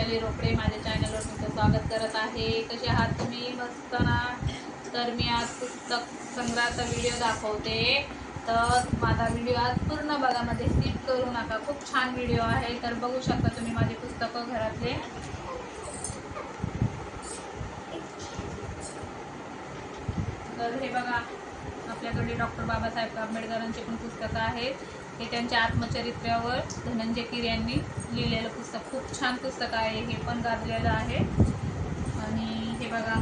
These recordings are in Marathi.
वैशाली रोकडे माझ्या चॅनलवर तुमचं स्वागत करत आहे। कसे आहात तुम्ही? मस्त ना। तर मी आज पुस्तक संग्रहाचा व्हिडिओ दाखवते, तर माझा व्हिडिओ आज पूर्ण बघा, मध्ये स्किप करू नका। खूप छान व्हिडिओ आहे, तर बघू शकता तुम्ही माझे पुस्तकं घरातले। तर हे बघा, आपल्याकडे डॉक्टर बाबासाहेब आंबेडकरांचे पण पुस्तकं आहेत। हे त्यांच्या आत्मचरित्रावर धनंजय कीर यांनी लिहिलेलं पुस्तक, खूप छान पुस्तक आहे। हे पण गाजलेलं आहे। आणि हे बघा,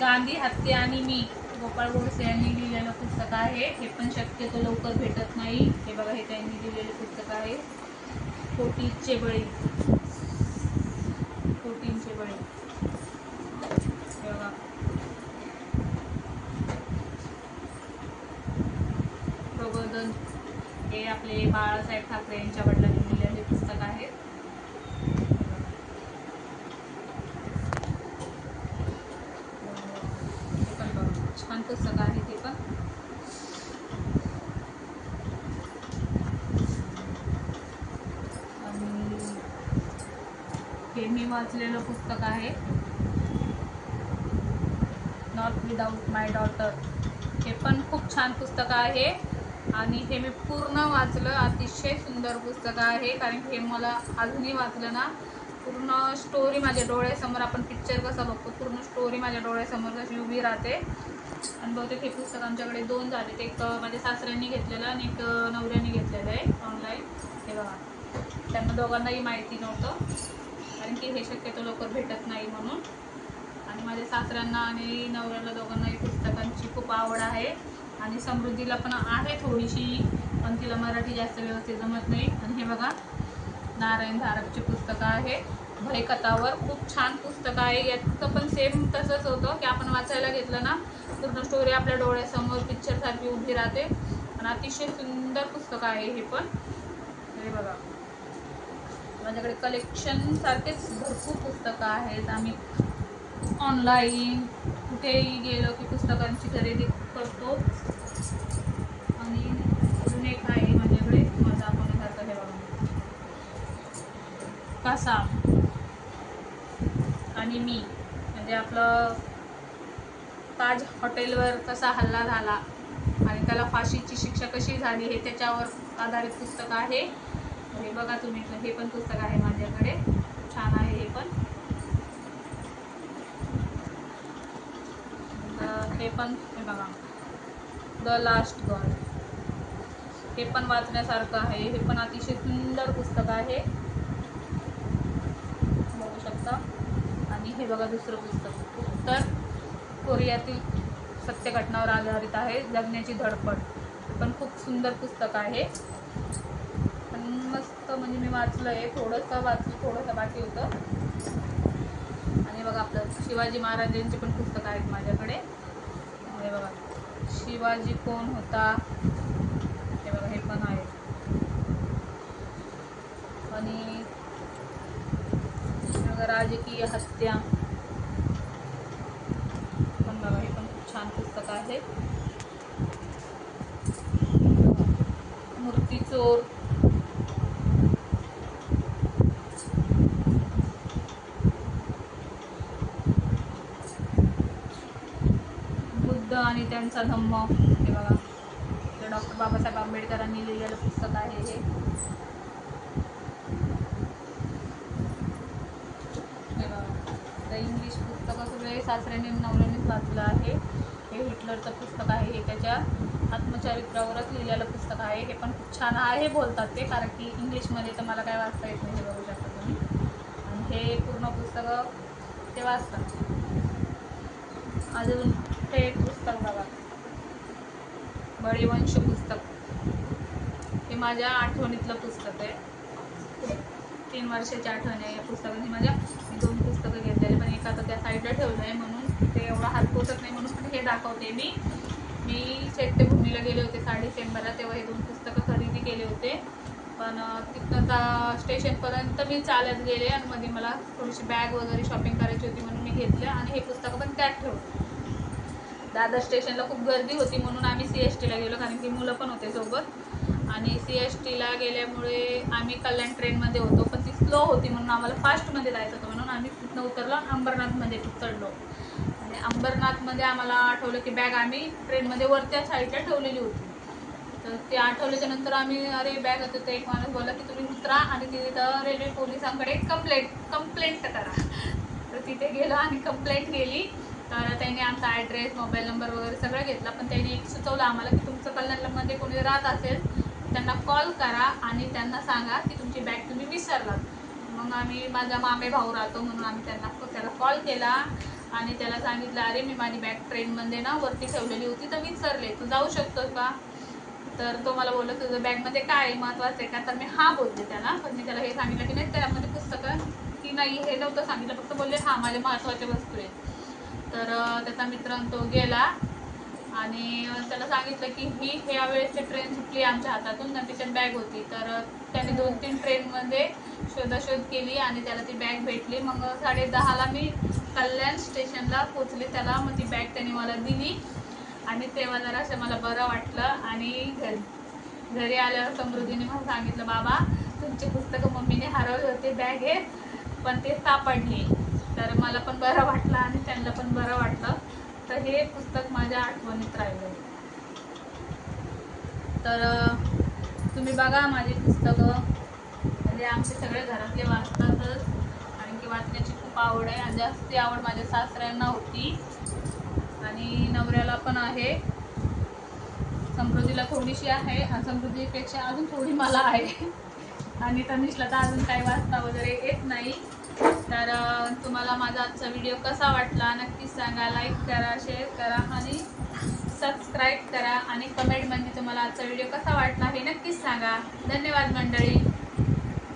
गांधी हत्या आणि मी, गोपाळ गोडसे यांनी लिहिलेलं पुस्तक आहे। हे पण शक्यतो लवकर भेटत नाही। हे बघा, हे त्यांनी लिहिलेलं पुस्तक आहे, कोटींचे बळी। कोटींचे बळी हे बघा, प्रबोधन, हे आपले बाळासाहेब ठाकरे यांच्या वडिलांनी लिहिलेले पुस्तक आहे। हे पण बघा, छान पुस्तक आहे ते पण। आणि हे मी वाचलेलं पुस्तक आहे, नॉट विदाउट माय डॉटर। हे पण खूप छान पुस्तक आहे आणि हे मी पूर्ण वाचलं। अतिशय सुंदर पुस्तक आहे, कारण हे मला अजूनही वाचलं ना, पूर्ण स्टोरी माझ्या डोळ्यासमोर, आपण पिक्चर कसा बघतो, पूर्ण स्टोरी माझ्या डोळ्यासमोर जशी उभी राहते। आणि बहुतेक हे पुस्तक आमच्याकडे 2 झालेत, एक माझ्या सासऱ्यांनी घेतलेलं आणि एक नवऱ्याने घेतलेलं आहे ऑनलाईन। हे बघा, त्यांना दोघांनाही माहिती नव्हतं, कारण की हे शक्यतो लवकर भेटत नाही म्हणून। आणि माझ्या सासऱ्यांना आणि नवऱ्याला दोघांनाही पुस्तकांची खूप आवड आहे। आणि समृद्धीला पण आहे थोडीशी, पण तिला मराठी जास्त व्यवस्थित जमत नाही। आणि हे बघा, नारायण धारपचे पुस्तक आहे, भयकथावर। खूप छान पुस्तक आहे। याचं पण सेम तसंच होतं की आपण वाचायला घेतलं ना, पूर्ण स्टोरी आपल्या डोळ्यासमोर पिक्चरसारखी उभी राहते। आणि अतिशय सुंदर पुस्तक आहे हे पण। हे बघा, माझ्याकडे कलेक्शन सारखेच भरपूर पुस्तकं आहेत। आम्ही ऑनलाईन कुठेही गेलो की पुस्तकांची खरेदी करतो। आणि अजून एक आहे माझ्याकडे, माझा दाखवण्यासारखं, हे बघा, कसा आणि मी, म्हणजे आपलं ताज हॉटेलवर कसा हल्ला झाला आणि त्याला फाशीची शिक्षा कशी झाली, हे त्याच्यावर आधारित पुस्तक आहे। हे बघा तुम्ही, हे पण पुस्तक आहे माझ्याकडे, छान आहे हे पण। हे पण, हे बघा, द लास्ट गॉड, हे पण वाचण्यासारखं आहे। हे पण अतिशय सुंदर पुस्तक आहे, बघू शकता। आणि हे बघा, दुसरं पुस्तक, उत्तर कोरियातील सत्य घटनावर आधारित आहे, जगण्याची धडपड। हे पण खूप सुंदर पुस्तक आहे, पण मस्त, म्हणजे मी वाचलं आहे, थोडंसं बाकी होतं। आणि बघा, आपलं शिवाजी महाराजांचे पण पुस्तक आहेत माझ्याकडे। हे बघा, शिवाजी कोण होता, हे बघा, हे पण आहे। आणि बघा, राजकीय हत्या पण बघा, हे पण खूप छान पुस्तक आहे। मूर्तिचोर, बुद्ध आणि त्यांचा धम्म, हे बघा, डॉक्टर बाबासाहेब आंबेडकरांनी लिहिलेलं पुस्तक आहे हे। इंग्लिश पुस्तकं सगळे सासऱ्याने नवऱ्यानेच वाचलं आहे। हे हिटलरचं पुस्तक आहे, हे त्याच्या आत्मचरित्रावरच लिहिलेलं पुस्तक आहे। हे पण खूप छान आहे बोलतात ते, कारण की इंग्लिशमध्ये तर मला काय वाचता येत नाही, हे बघू शकता तुम्ही। आणि हे पूर्ण पुस्तकं ते वाचतात। अजून हे एक पुस्तक बघा, बळीवंश पुस्तक, हे माझ्या आठवणीतलं पुस्तक आहे। 3 वर्षाची आठवण आहे या पुस्तकाने माझ्या। मी 2 पुस्तकं घेतलेले, पण एक आता त्या साईडला ठेवलं आहे, म्हणून ते एवढा हात पोचत नाही, म्हणून पण हे दाखवते मी चैत्यभूमीला गेले होते 6 डिसेंबरला, तेव्हा हे 2 पुस्तकं खरेदी केले होते। पण तिथं स्टेशनपर्यंत मी चालत गेले, आणि मध्ये मला थोडीशी बॅग वगैरे शॉपिंग करायची होती, म्हणून मी घेतलं आणि हे पुस्तकं पण त्यात ठेवलं। दादर स्टेशनला खूप गर्दी होती, म्हणून आम्ही CSTला गेलो, कारण की मुलं पण होते सोबत। आणि CSTला गेल्यामुळे आम्ही कल्याण ट्रेनमध्ये होतो, पण ती स्लो होती म्हणून आम्हाला फास्टमध्ये जायचं होतं, म्हणून आम्ही तिथनं उतरलो अंबरनाथमध्ये चढलो. आणि अंबरनाथमध्ये आम्हाला आठवलं की बॅग आम्ही ट्रेनमध्ये वरच्या साईडला ठेवलेली होती. तर ते आठवल्याच्या नंतर आम्ही अरे बॅग होतं, तर एक माणूस बोलला की तुम्ही उतरा आणि तिथं रेल्वे पोलिसांकडे कंप्लेंट करा. तर तिथे गेलो आणि कंप्लेंट केली. तर त्यांनी आमचा ॲड्रेस, मोबाईल नंबर वगैरे सगळं घेतला, पण त्यांनी एक सुचवलं आम्हाला की तुमचं कल्याणमध्ये कोणी राहत असेल त्यांना कॉल करा आणि त्यांना सांगा की तुमची बॅग तुम्ही विसरलात. मग आम्ही, माझा मामे भाऊ राहतो म्हणून आम्ही त्याला कॉल केला आणि त्याला सांगितलं अरे मी माझी बॅग ट्रेनमध्ये ना वरती ठेवलेली होती तर विसरले, तू जाऊ शकतोस का? तर तो मला बोलला तुझं बॅगमध्ये काय आहे, महत्त्वाचं आहे का? तर मी हां बोलले त्याला, पण मी त्याला हे सांगितलं की नाही त्यामध्ये पुस्तकं की नाही हे नव्हतं सांगितलं, फक्त बोलले हां माझे महत्त्वाच्या वस्तू आहेत. तर त्याचा मित्र तो गेला आणि त्याला सांगितलं की ह्या वेळेसची ट्रेन सुटली आमच्या हातातून आणि त्याच्यात बॅग होती. तर त्याने 2-3 ट्रेनमध्ये शोधाशोध केली आणि त्याला ती बॅग भेटली. मग 10:30ला मी कल्याण स्टेशनला पोचले त्याला, मग ती बॅग त्याने मला दिली आणि तेव्हा जरासं मला बरं वाटलं. आणि घरी आल्यावर समृद्धीने मला सांगितलं बाबा तुमचे पुस्तकं मम्मीने हरवले होते बॅगेत, पण ते सापडले. तर मला पण बरं वाटलं आणि त्यांना पण बरं वाटलं. तर हे पुस्तक माझ्या आठवणीत राहिलं. तर तुम्ही बघा माझी पुस्तकं, म्हणजे आमचे सगळे घरातले वाचतातच, कारण की वाचण्याची खूप आवड आहे आणि जास्ती आवड माझ्या सासऱ्यांना होती आणि नवऱ्याला पण आहे. समृद्धीला थोडीशी आहे आणि समृद्धीपेक्षा अजून थोडी मला आहे आणि तनिषला तर अजून काही वाचता वगैरे येत नाही. तर तुम्हाला माझा आजचा व्हिडिओ कसा वाटला नक्कीच सांगा, लाईक करा, शेअर करा आणि सबस्क्राईब करा आणि कमेंटमध्ये तुम्हाला आजचा व्हिडिओ कसा वाटला हे नक्कीच सांगा. धन्यवाद मंडळी.